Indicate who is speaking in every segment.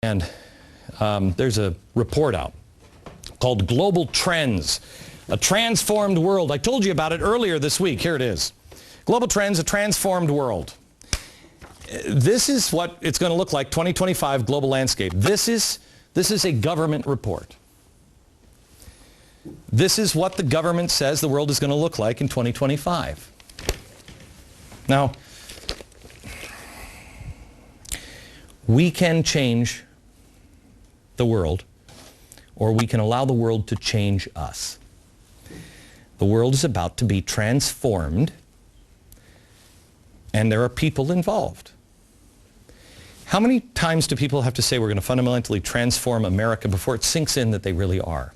Speaker 1: And there's a report out called Global Trends, a transformed world. I told you about it earlier this week. Here it is. Global Trends, a transformed world. This is what it's going to look like, 2025 global landscape. This is a government report. This is what the government says the world is going to look like in 2025. Now, we can change the world, or we can allow the world to change us. The world is about to be transformed, and there are people involved. How many times do people have to say we're going to fundamentally transform America before it sinks in that they really are?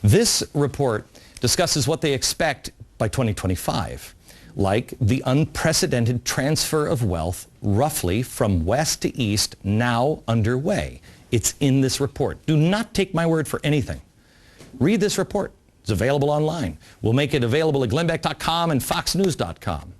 Speaker 1: This report discusses what they expect by 2025, like the unprecedented transfer of wealth roughly from west to east now underway. It's in this report. Do not take my word for anything. Read this report. It's available online. We'll make it available at glennbeck.com and foxnews.com.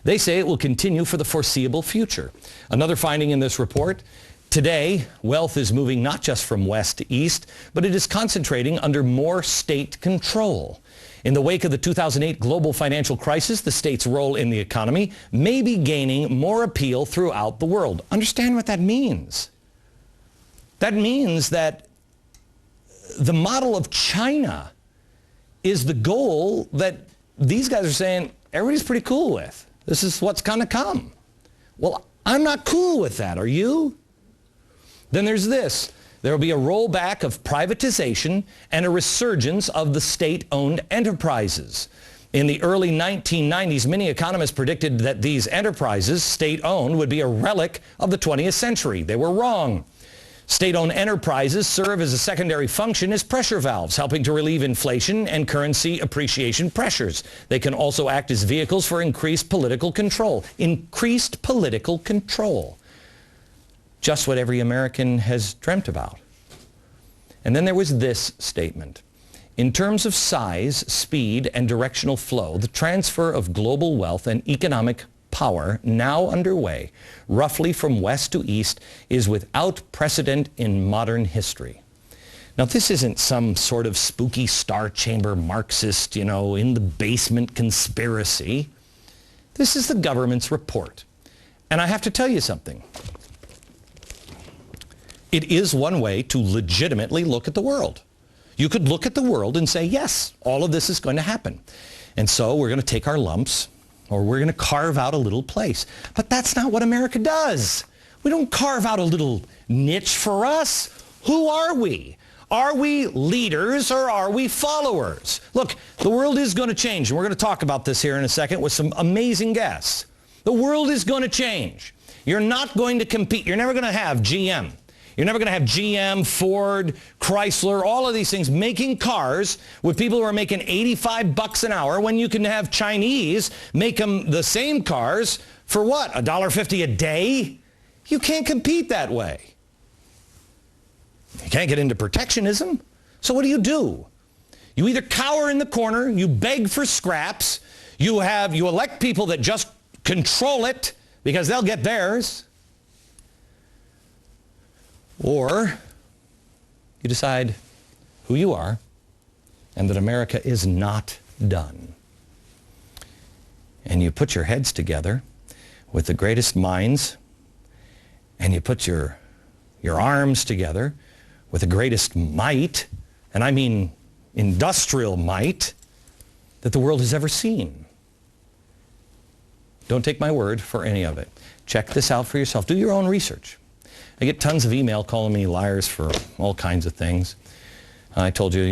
Speaker 1: They say it will continue for the foreseeable future. Another finding in this report, today, wealth is moving not just from west to east, but it is concentrating under more state control. In the wake of the 2008 global financial crisis, the state's role in the economy may be gaining more appeal throughout the world. Understand what that means. That means that the model of China is the goal that these guys are saying everybody's pretty cool with. This is what's going to come. Well, I'm not cool with that. Are you? Then there's this. There will be a rollback of privatization and a resurgence of the state-owned enterprises. In the early 1990s, many economists predicted that these enterprises, state-owned, would be a relic of the 20th century. They were wrong. State-owned enterprises serve as a secondary function as pressure valves, helping to relieve inflation and currency appreciation pressures. They can also act as vehicles for increased political control. Increased political control. Just what every American has dreamt about. And then there was this statement. In terms of size, speed, and directional flow, the transfer of global wealth and economic power now underway, roughly from west to east, is without precedent in modern history. Now, this isn't some sort of spooky Star Chamber Marxist, in the basement conspiracy. This is the government's report. And I have to tell you something. It is one way to legitimately look at the world. You could look at the world and say, yes, all of this is going to happen. And so we're going to take our lumps, or we're going to carve out a little place. But that's not what America does. We don't carve out a little niche for us. Who are we? Are we leaders or are we followers? Look, the world is going to change, and we're going to talk about this here in a second with some amazing guests. The world is going to change. You're not going to compete. You're never going to have GM. You're never going to have GM, Ford, Chrysler, all of these things making cars with people who are making $85 an hour when you can have Chinese make them the same cars for what, $1.50 a day? You can't compete that way. You can't get into protectionism. So what do? You either cower in the corner, you beg for scraps, you elect people that just control it because they'll get theirs. Or you decide who you are and that America is not done. And you put your heads together with the greatest minds, and you put your arms together with the greatest might, and I mean industrial might, that the world has ever seen. Don't take my word for any of it. Check this out for yourself. Do your own research. I get tons of email calling me liars for all kinds of things. I told you,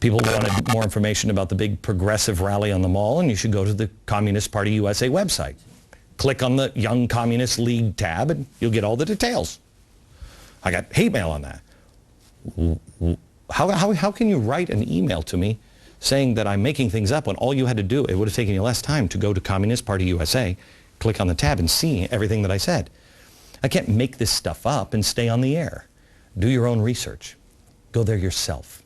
Speaker 1: people wanted more information about the big progressive rally on the Mall, and you should go to the Communist Party USA website. Click on the Young Communist League tab, and you'll get all the details. I got hate mail on that. How can you write an email to me saying that I'm making things up when all you had to do, it would have taken you less time to go to Communist Party USA, click on the tab, and see everything that I said? I can't make this stuff up and stay on the air. Do your own research. Go there yourself.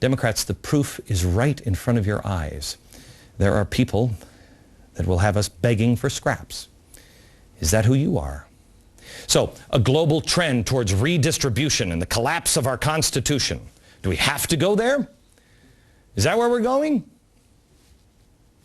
Speaker 1: Democrats, the proof is right in front of your eyes. There are people that will have us begging for scraps. Is that who you are? So, a global trend towards redistribution and the collapse of our Constitution. Do we have to go there? Is that where we're going?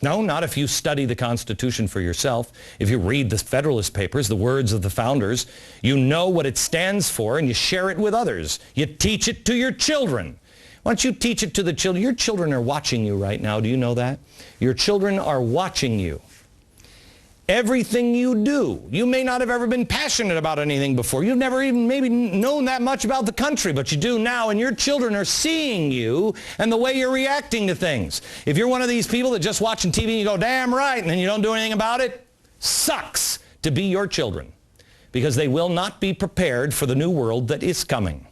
Speaker 1: No, not if you study the Constitution for yourself. If you read the Federalist Papers, the words of the founders, you know what it stands for and you share it with others. You teach it to your children. Why don't you teach it to the children? Your children are watching you right now. Do you know that? Your children are watching you. Everything you do. You may not have ever been passionate about anything before. You've never even maybe known that much about the country, but you do now, and your children are seeing you and the way you're reacting to things. If you're one of these people that just watching TV and you go, damn right, and then you don't do anything about it, sucks to be your children, because they will not be prepared for the new world that is coming.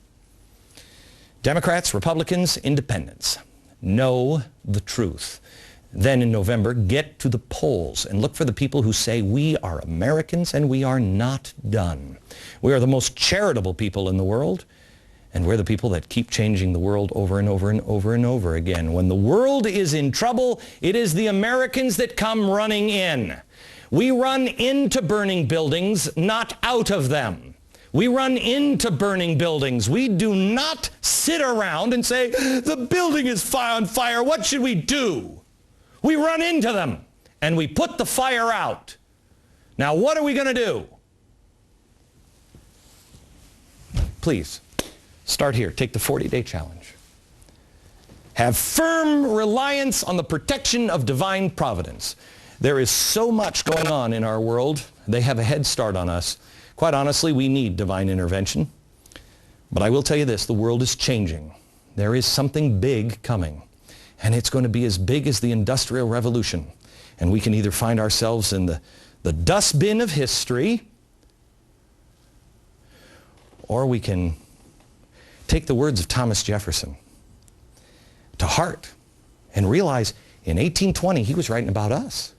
Speaker 1: Democrats, Republicans, Independents, know the truth. Then in November, get to the polls and look for the people who say we are Americans and we are not done. We are the most charitable people in the world, and we're the people that keep changing the world over and over and over and over again. When the world is in trouble, it is the Americans that come running in. We run into burning buildings, not out of them. We run into burning buildings. We do not sit around and say, the building is on fire, what should we do? We run into them, and we put the fire out. Now, what are we going to do? Please, start here. Take the 40-day challenge. Have firm reliance on the protection of divine providence. There is so much going on in our world. They have a head start on us. Quite honestly, we need divine intervention. But I will tell you this, the world is changing. There is something big coming. And it's going to be as big as the Industrial Revolution. And we can either find ourselves in the dustbin of history, or we can take the words of Thomas Jefferson to heart and realize in 1820 he was writing about us.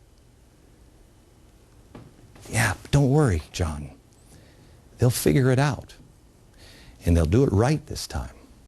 Speaker 1: Yeah, but don't worry, John. They'll figure it out. And they'll do it right this time.